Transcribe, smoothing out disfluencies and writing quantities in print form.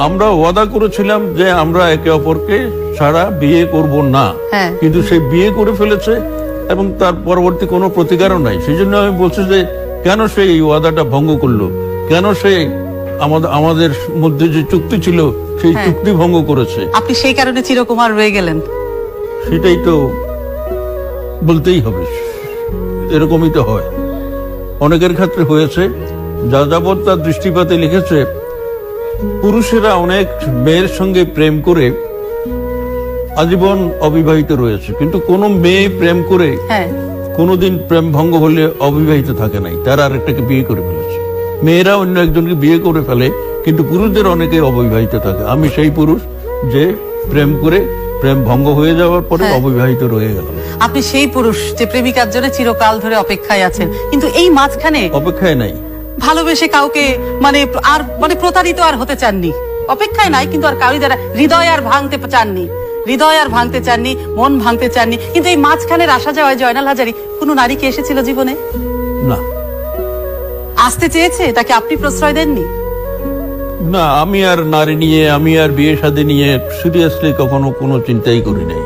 আমরা ওয়াদা করেছিলাম যে আমরা একে অপরকে ছাড়া বিয়ে করব না, কিন্তু সে বিয়ে করে ফেলেছে এবং তার পরবর্তী কোনো প্রতিকারও নাই। সেই জন্য আমি বলছি যে কেন সে এই ওয়াদাটা ভঙ্গ করলো, কেন সে আমাদের মধ্যে যে চুক্তি ছিল সেই চুক্তি ভঙ্গ করেছে। আপনি সেই কারণে চিরকুমার রয়ে গেলেন, সেটাই তো বলতেই হবে, এরকমই তো হয়, অনেকের ক্ষেত্রে হয়েছে। যাযাবর তার দৃষ্টিপাতে লিখেছে পুরুষেরা অনেক মেয়ের সঙ্গে প্রেম করে আজীবন অবিবাহিত রয়েছে, কিন্তু কোনো মেয়ে প্রেম করে কোনোদিন প্রেম ভঙ্গ হলে অবিবাহিত থাকে নাই, তারা আরেকটাকে বিয়ে করে ফেলেছে। মেয়েরা অন্য একজনকে বিয়ে করে ফেলে, কিন্তু পুরুষদের অনেকে অবিবাহিত থাকে। আমি সেই পুরুষ যে প্রেম করে প্রেম ভঙ্গ হয়ে যাওয়ার পরে অবিবাহিত রয়ে গেল। আপনি সেই পুরুষ যে প্রেমিকার জন্য চিরকাল ধরে অপেক্ষায় আছেন, কিন্তু এই মাঝখানে অপেক্ষায় নাই, ভালোবেসে কাউকে প্রতারিত আর হতে চাননি, অপেক্ষায় নাই কিন্তু আর কাউই দ্বারা হৃদয় আর ভাঙতে চাননি, মন ভাঙতে চাননি। কিন্তু এই মাঝখানের আসা যাওয়ায় জয়নাল হাজারী কোন নারী কি এসেছিল জীবনে? না। আসতে চেয়েছে, তাকে আপনি প্রশ্রয় দেননি? না, আমি আর নারী নিয়ে, আমি আর বিয়ে শাদী নিয়ে সিরিয়াসলি কখনো কোনো চিন্তাই করি নাই।